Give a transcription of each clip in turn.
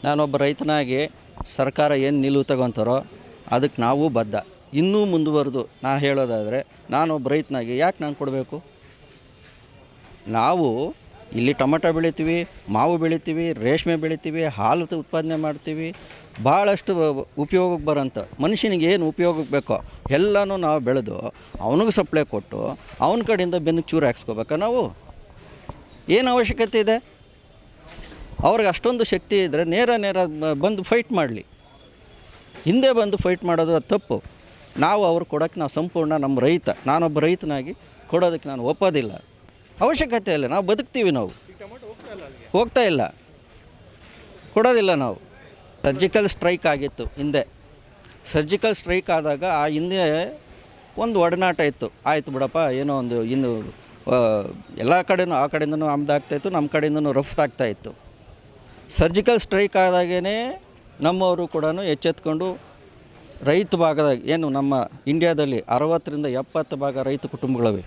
ನಾನೊಬ್ಬ ರೈತನಾಗಿ ಸರ್ಕಾರ ಏನು ನಿಲುವು ತಗೊತಾರೋ ಅದಕ್ಕೆ ನಾವು ಬದ್ಧ. ಇನ್ನೂ ಮುಂದುವರೆದು ನಾನು ಹೇಳೋದಾದರೆ ನಾನೊಬ್ಬ ರೈತನಾಗಿ ಯಾಕೆ ನಾನು ಕೊಡಬೇಕು? ನಾವು ಇಲ್ಲಿ ಟೊಮೆಟೊ ಬೆಳಿತೀವಿ, ಮಾವು ಬೆಳಿತೀವಿ, ರೇಷ್ಮೆ ಬೆಳಿತೀವಿ, ಹಾಲು ಉತ್ಪಾದನೆ ಮಾಡ್ತೀವಿ. ಭಾಳಷ್ಟು ಉಪಯೋಗಕ್ಕೆ ಬರೋಂಥ ಮನುಷ್ಯನಿಗೆ ಏನು ಉಪಯೋಗಕ್ಕೆ ಬೇಕೋ ಎಲ್ಲನೂ ನಾವು ಬೆಳೆದು ಅವನಿಗೆ ಸಪ್ಲೈ ಕೊಟ್ಟು ಅವನ ಕಡೆಯಿಂದ ಬೆನ್ನಿಗೆ ಚೂರು ಹಾಕ್ಸ್ಕೋಬೇಕಾ? ನಾವು ಏನು ಅವಶ್ಯಕತೆ ಇದೆ? ಅವ್ರಿಗೆ ಅಷ್ಟೊಂದು ಶಕ್ತಿ ಇದ್ದರೆ ನೇರ ಬಂದು ಫೈಟ್ ಮಾಡಲಿ. ಹಿಂದೆ ಬಂದು ಫೈಟ್ ಮಾಡೋದು ತಪ್ಪು. ನಾವು ಅವ್ರು ಕೊಡೋಕ್ಕೆ ನಾವು ಸಂಪೂರ್ಣ ನಮ್ಮ ರೈತ, ನಾನೊಬ್ಬ ರೈತನಾಗಿ ಕೊಡೋದಕ್ಕೆ ನಾನು ಒಪ್ಪೋದಿಲ್ಲ. ಅವಶ್ಯಕತೆ ಇಲ್ಲ, ನಾವು ಬದುಕ್ತೀವಿ, ನಾವು ಹೋಗ್ತಾ ಇಲ್ಲ, ಕೊಡೋದಿಲ್ಲ ನಾವು. ಸರ್ಜಿಕಲ್ ಸ್ಟ್ರೈಕ್ ಆಗಿತ್ತು ಹಿಂದೆ. ಸರ್ಜಿಕಲ್ ಸ್ಟ್ರೈಕ್ ಆದಾಗ ಆ ಹಿಂದೆ ಒಂದು ಒಡನಾಟ ಇತ್ತು. ಆಯಿತು ಬಿಡಪ್ಪ, ಏನೋ ಒಂದು ಇನ್ನು ಎಲ್ಲ ಕಡೆಯೂ ಆ ಕಡೆಯಿಂದನೂ ಆಮದಾಗ್ತಾಯಿತ್ತು, ನಮ್ಮ ಕಡೆಯಿಂದನೂ ರಫ್ತಾಗ್ತಾಯಿತ್ತು. ಸರ್ಜಿಕಲ್ ಸ್ಟ್ರೈಕ್ ಆದಾಗೇ ನಮ್ಮವರು ಕೂಡ ಎಚ್ಚೆತ್ಕೊಂಡು ರೈತ ಭಾಗದಾಗ ಏನು ನಮ್ಮ ಇಂಡಿಯಾದಲ್ಲಿ 60-70% ರೈತ ಕುಟುಂಬಗಳಿವೆ.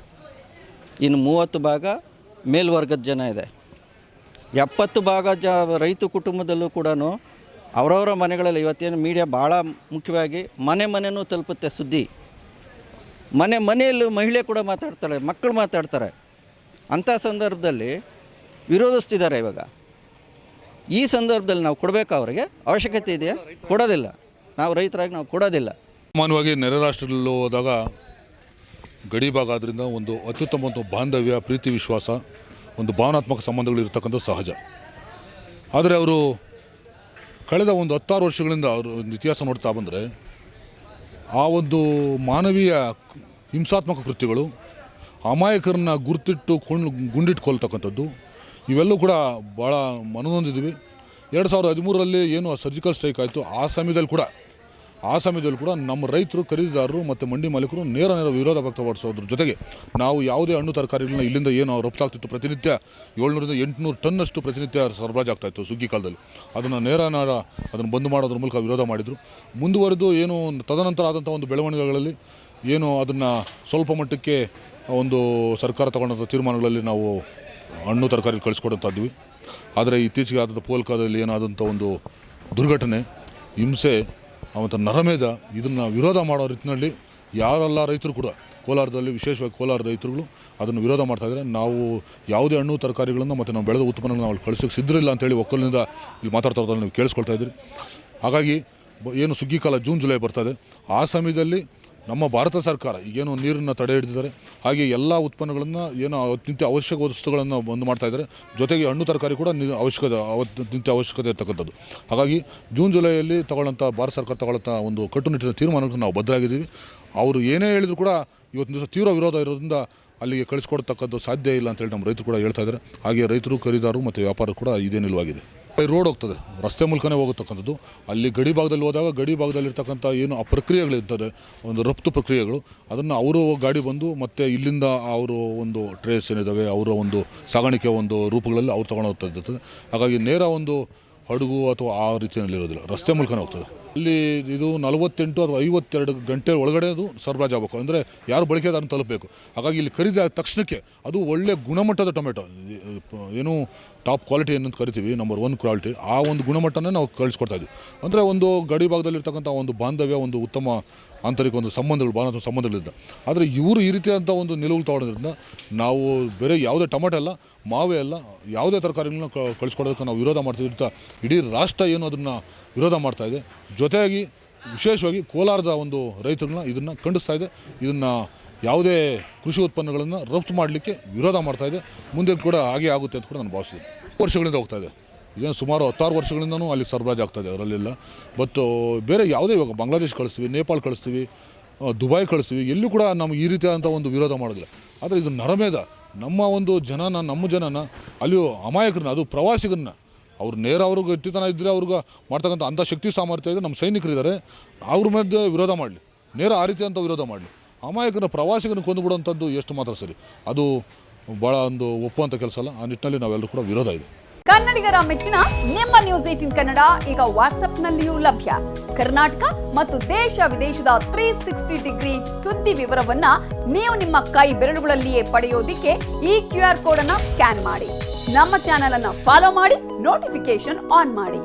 ಇನ್ನು 30% ಮೇಲ್ವರ್ಗದ ಜನ ಇದೆ. 70% ರೈತ ಕುಟುಂಬದಲ್ಲೂ ಕೂಡ ಅವರವರ ಮನೆಗಳಲ್ಲಿ ಇವತ್ತೇನು ಮೀಡಿಯಾ ಭಾಳ ಮುಖ್ಯವಾಗಿ ಮನೆಯೂ ತಲುಪುತ್ತೆ ಸುದ್ದಿ. ಮನೆಯಲ್ಲೂ ಮಹಿಳೆ ಕೂಡ ಮಾತಾಡ್ತಾಳೆ, ಮಕ್ಕಳು ಮಾತಾಡ್ತಾರೆ. ಅಂಥ ಸಂದರ್ಭದಲ್ಲಿ ವಿರೋಧಿಸ್ತಿದ್ದಾರೆ. ಇವಾಗ ಈ ಸಂದರ್ಭದಲ್ಲಿ ನಾವು ಕೊಡಬೇಕಾ? ಅವರಿಗೆ ಅವಶ್ಯಕತೆ ಇದೆಯಾ? ಕೊಡೋದಿಲ್ಲ. ನಾವು ರೈತರಾಗಿ ನಾವು ಕೊಡೋದಿಲ್ಲ. ಸಾಮಾನ್ಯವಾಗಿ ನೆರೆ ರಾಷ್ಟ್ರದಲ್ಲಿ ಹೋದಾಗ ಗಡಿ ಭಾಗ ಆದ್ದರಿಂದ ಒಂದು ಅತ್ಯುತ್ತಮ ಒಂದು ಬಾಂಧವ್ಯ, ಪ್ರೀತಿ, ವಿಶ್ವಾಸ, ಒಂದು ಭಾವನಾತ್ಮಕ ಸಂಬಂಧಗಳು ಇರತಕ್ಕಂಥ ಸಹಜ. ಆದರೆ ಅವರು ಕಳೆದ ಒಂದು 10 ವರ್ಷಗಳಿಂದ ಅವರು ಇತಿಹಾಸ ನೋಡ್ತಾ ಬಂದರೆ ಆ ಒಂದು ಮಾನವೀಯ ಹಿಂಸಾತ್ಮಕ ಕೃತ್ಯಗಳು, ಅಮಾಯಕರನ್ನ ಗುರುತಿಟ್ಟು ಗುಂಡಿಟ್ಕೊಳ್ತಕ್ಕಂಥದ್ದು ಇವೆಲ್ಲೂ ಕೂಡ ಭಾಳ ಮನನೊಂದಿದ್ವಿ. 2013ರಲ್ಲಿ ಏನು ಸರ್ಜಿಕಲ್ ಸ್ಟ್ರೈಕ್ ಆಯಿತು, ಆ ಸಮಯದಲ್ಲಿ ಕೂಡ ನಮ್ಮ ರೈತರು, ಖರೀದಿದಾರರು ಮತ್ತು ಮಂಡಿ ಮಾಲೀಕರು ನೇರ ವಿರೋಧ ವ್ಯಕ್ತಪಡಿಸೋದ್ರ ಜೊತೆಗೆ ನಾವು ಯಾವುದೇ ಹಣ್ಣು ತರಕಾರಿಗಳನ್ನ ಇಲ್ಲಿಂದ ಏನು ರಫ್ತಾಗ್ತಿತ್ತು, ಪ್ರತಿನಿತ್ಯ 700-800 ಟನ್ನಷ್ಟು ಪ್ರತಿನಿತ್ಯ ಸರಬರಾಜು ಆಗ್ತಾಯಿತ್ತು ಸುಗ್ಗಿ ಕಾಲದಲ್ಲಿ. ಅದನ್ನು ಅದನ್ನು ಬಂದ್ ಮಾಡೋದ್ರ ಮೂಲಕ ವಿರೋಧ ಮಾಡಿದರು. ಮುಂದುವರೆದು ಏನು ತದನಂತರ ಆದಂಥ ಒಂದು ಬೆಳವಣಿಗೆಗಳಲ್ಲಿ ಏನು ಅದನ್ನು ಸ್ವಲ್ಪ ಮಟ್ಟಕ್ಕೆ ಒಂದು ಸರ್ಕಾರ ತಗೊಂಡಂಥ ತೀರ್ಮಾನಗಳಲ್ಲಿ ನಾವು ಹಣ್ಣು ತರಕಾರಿ ಕಳಿಸ್ಕೊಡುತ್ತಾ. ಆದರೆ ಇತ್ತೀಚೆಗೆ ಆದಂಥ ಪೋಲ್ಕಾದಲ್ಲಿ ಏನಾದಂಥ ಒಂದು ದುರ್ಘಟನೆ, ಹಿಂಸೆ ಮತ್ತು ನರಮೇಧ, ಇದನ್ನು ವಿರೋಧ ಮಾಡೋ ರೀತಿಯಲ್ಲಿ ಯಾರೆಲ್ಲ ರೈತರು ಕೂಡ ಕೋಲಾರದಲ್ಲಿ, ವಿಶೇಷವಾಗಿ ಕೋಲಾರ ರೈತರುಗಳು ಅದನ್ನು ವಿರೋಧ ಮಾಡ್ತಾಯಿದ್ದಾರೆ. ನಾವು ಯಾವುದೇ ಹಣ್ಣು ತರಕಾರಿಗಳನ್ನು ಮತ್ತು ನಾವು ಬೆಳೆದ ಉತ್ಪನ್ನಗಳನ್ನು ನಾವು ಕಳಿಸೋಕ್ಕೆ ಸಿದ್ಧರಿಲ್ಲ ಅಂತೇಳಿ ಒಕ್ಕಲಿನಿಂದ ಇಲ್ಲಿ ಮಾತಾಡ್ತಾ ಇರೋದನ್ನು ನೀವು ಕೇಳಿಸ್ಕೊಳ್ತಾ ಇದ್ದೀರಿ. ಹಾಗಾಗಿ ಏನು ಸುಗ್ಗಿ ಕಾಲ ಜೂನ್ ಜುಲೈ ಬರ್ತದೆ, ಆ ಸಮಯದಲ್ಲಿ ನಮ್ಮ ಭಾರತ ಸರ್ಕಾರ ಈಗೇನು ನೀರನ್ನು ತಡೆ ಹಿಡಿದಿದ್ದಾರೆ, ಹಾಗೆ ಎಲ್ಲ ಉತ್ಪನ್ನಗಳನ್ನು ಏನು ನಿತ್ಯ ಅವಶ್ಯಕ ವಸ್ತುಗಳನ್ನು ಬಂದು ಮಾಡ್ತಾಯಿದ್ದಾರೆ. ಜೊತೆಗೆ ಹಣ್ಣು ತರಕಾರಿ ಕೂಡ ನಿತ್ಯ ಅವಶ್ಯಕತೆ ಇರ್ತಕ್ಕಂಥದ್ದು. ಹಾಗಾಗಿ ಜೂನ್ ಜುಲೈಯಲ್ಲಿ ಭಾರತ ಸರ್ಕಾರ ತಗೊಳ್ಳೋಂಥ ಒಂದು ಕಟ್ಟುನಿಟ್ಟಿನ ತೀರ್ಮಾನಕ್ಕೆ ನಾವು ಬದ್ಧರಾಗಿದ್ದೀವಿ. ಅವರು ಏನೇ ಹೇಳಿದ್ರು ಕೂಡ ಇವತ್ತಿನ ದಿವಸ ತೀವ್ರ ವಿರೋಧ ಇರೋದ್ರಿಂದ ಅಲ್ಲಿಗೆ ಕಳಿಸ್ಕೊಡ್ತಕ್ಕಂಥ ಸಾಧ್ಯ ಇಲ್ಲ ಅಂತೇಳಿ ನಮ್ಮ ರೈತರು ಕೂಡ ಹೇಳ್ತಾ ಇದ್ದಾರೆ. ಹಾಗೆ ರೈತರು, ಖರೀದಾರರು ಮತ್ತು ವ್ಯಾಪಾರರು ಕೂಡ ಇದೇ ನಿಲುವಾಗಿದೆ. ರೋಡ್ ಹೋಗ್ತದೆ, ರಸ್ತೆ ಮೂಲಕನೇ ಹೋಗತಕ್ಕಂಥದ್ದು. ಅಲ್ಲಿ ಗಡಿ ಭಾಗದಲ್ಲಿ ಹೋದಾಗ ಗಡಿ ಭಾಗದಲ್ಲಿರ್ತಕ್ಕಂಥ ಏನು ಆ ಪ್ರಕ್ರಿಯೆಗಳಿರ್ತದೆ, ಒಂದು ರಫ್ತು ಪ್ರಕ್ರಿಯೆಗಳು, ಅದನ್ನು ಅವರು ಗಾಡಿ ಬಂದು ಮತ್ತು ಇಲ್ಲಿಂದ ಅವರು ಒಂದು ಟ್ರೇಸ್ ಏನಿದ್ದಾವೆ ಅವರ ಒಂದು ಸಾಗಾಣಿಕೆ ಒಂದು ರೂಪಗಳಲ್ಲಿ ಅವ್ರು ತೊಗೊಂಡು ಹೋಗ್ತಾ ಇರ್ತದೆ. ಹಾಗಾಗಿ ನೇರ ಒಂದು ಹಡಗು ಅಥವಾ ಆ ರೀತಿಯಲ್ಲಿ ಇರೋದಿಲ್ಲ, ರಸ್ತೆ ಮೂಲಕನೇ ಹೋಗ್ತದೆ. ಅಲ್ಲಿ ಇದು 48 ಅಥವಾ 52 ಗಂಟೆ ಒಳಗಡೆ ಅದು ಸರಬರಾಜು ಆಗಬೇಕು, ಅಂದರೆ ಯಾರು ಬಳಕೆದಾರನ್ನು ತಲುಪಬೇಕು. ಹಾಗಾಗಿ ಇಲ್ಲಿ ಖರೀದಿ ಆದ ತಕ್ಷಣಕ್ಕೆ ಅದು ಒಳ್ಳೆ ಗುಣಮಟ್ಟದ ಟೊಮೆಟೊ, ಏನು ಟಾಪ್ ಕ್ವಾಲಿಟಿ ಏನಂತ ಕರಿತೀವಿ, ನಂಬರ್ 1 ಕ್ವಾಲಿಟಿ, ಆ ಒಂದು ಗುಣಮಟ್ಟನೇ ನಾವು ಕಳಿಸ್ಕೊಡ್ತಾಯಿದ್ವಿ. ಅಂದರೆ ಒಂದು ಗಡಿ ಭಾಗದಲ್ಲಿರ್ತಕ್ಕಂಥ ಒಂದು ಬಾಂಧವ್ಯ, ಒಂದು ಉತ್ತಮ ಆಂತರಿಕ ಒಂದು ಭಾವನಾತ್ಮಕ ಸಂಬಂಧಗಳಿದ್ದ. ಆದರೆ ಇವರು ಈ ರೀತಿಯಾದಂಥ ಒಂದು ನಿಲುವು ತಗೊಳ್ಳೋದ್ರಿಂದ ನಾವು ಬೇರೆ ಯಾವುದೇ ಟೊಮೆಟೊ ಅಲ್ಲ, ಮಾವೇ ಅಲ್ಲ, ಯಾವುದೇ ತರಕಾರಿಗಳನ್ನ ಕಳಿಸ್ಕೊಡೋದಕ್ಕೆ ನಾವು ವಿರೋಧ ಮಾಡ್ತೀವಿ ಅಂತ ಇಡೀ ರಾಷ್ಟ್ರ ಏನು ಅದನ್ನು ವಿರೋಧ ಮಾಡ್ತಾಯಿದೆ. ಜೊತೆಯಾಗಿ ವಿಶೇಷವಾಗಿ ಕೋಲಾರದ ಒಂದು ರೈತರನ್ನ ಇದನ್ನು ಖಂಡಿಸ್ತಾ ಇದೆ. ಇದನ್ನು ಯಾವುದೇ ಕೃಷಿ ಉತ್ಪನ್ನಗಳನ್ನು ರಫ್ತು ಮಾಡಲಿಕ್ಕೆ ವಿರೋಧ ಮಾಡ್ತಾಯಿದೆ. ಮುಂದೆ ಕೂಡ ಹಾಗೆ ಆಗುತ್ತೆ ಅಂತ ಕೂಡ ನಾನು ಭಾವಿಸಿದೆ. ವರ್ಷಗಳಿಂದ ಹೋಗ್ತಾಯಿದೆ, ಇದೇನು ಸುಮಾರು 16 ವರ್ಷಗಳಿಂದನೂ ಅಲ್ಲಿ ಸರಬರಾಜು ಆಗ್ತಾಯಿದೆ, ಅವರಲ್ಲೆಲ್ಲ. ಬಟ್ ಬೇರೆ ಯಾವುದೇ, ಇವಾಗ ಬಾಂಗ್ಲಾದೇಶ್ ಕಳಿಸ್ತೀವಿ, ನೇಪಾಳ ಕಳಿಸ್ತೀವಿ, ದುಬೈ ಕಳಿಸ್ತೀವಿ, ಎಲ್ಲೂ ಕೂಡ ನಮ್ಗೆ ಈ ರೀತಿಯಾದಂಥ ಒಂದು ವಿರೋಧ ಮಾಡೋದಿಲ್ಲ. ಆದರೆ ಇದು ನರಮೇಧ, ನಮ್ಮ ಜನನ ಅಲ್ಲಿಯೂ ಅಮಾಯಕರನ್ನ, ಅದು ಪ್ರವಾಸಿಗರನ್ನ ಅವ್ರು ನೇರ ಅವ್ರಿಗೆ ಗಟ್ಟಿತನ ಇದ್ದರೆ ಅವ್ರಿಗೆ ಮಾಡ್ತಕ್ಕಂಥ ಅಂಥ ಶಕ್ತಿ ಸಾಮರ್ಥ್ಯ ಇದೆ, ನಮ್ಮ ಸೈನಿಕರಿದ್ದಾರೆ, ಅವ್ರ ಮೇಲೆ ವಿರೋಧ ಮಾಡಲಿ, ನೇರ ಆ ರೀತಿಯಂಥ ವಿರೋಧ ಮಾಡಲಿ. ಅಮಾಯಕರ ಪ್ರವಾಸಿಗರನ್ನು ಕೊಂದುಬಿಡುವಂಥದ್ದು ಎಷ್ಟು ಮಾತ್ರ ಸರಿ, ಅದು ಭಾಳ ಒಂದು ಒಪ್ಪುವಂಥ ಕೆಲಸ ಅಲ್ಲ. ಆ ನಿಟ್ಟಿನಲ್ಲಿ ನಾವೆಲ್ಲರೂ ಕೂಡ ವಿರೋಧ ಇದೆ. ಕನ್ನಡಿಗರ ಮೆಚ್ಚಿನ ನಿಮ್ಮ ನ್ಯೂಸ್ 18 ಕನ್ನಡ ಈಗ ವಾಟ್ಸ್ಆಪ್ನಲ್ಲಿಯೂ ಲಭ್ಯ. ಕರ್ನಾಟಕ ಮತ್ತು ದೇಶ ವಿದೇಶದ 360 ಡಿಗ್ರಿ ಸುದ್ದಿ ವಿವರವನ್ನ ನೀವು ನಿಮ್ಮ ಕೈ ಬೆರಳುಗಳಲ್ಲಿಯೇ ಪಡೆಯೋದಿಕ್ಕೆ ಈ QR ಕೋಡ್ ಅನ್ನು ಸ್ಕ್ಯಾನ್ ಮಾಡಿ. ನಮ್ಮ ಚಾನೆಲ್ ಅನ್ನು ಫಾಲೋ ಮಾಡಿ, ನೋಟಿಫಿಕೇಶನ್ ಆನ್ ಮಾಡಿ.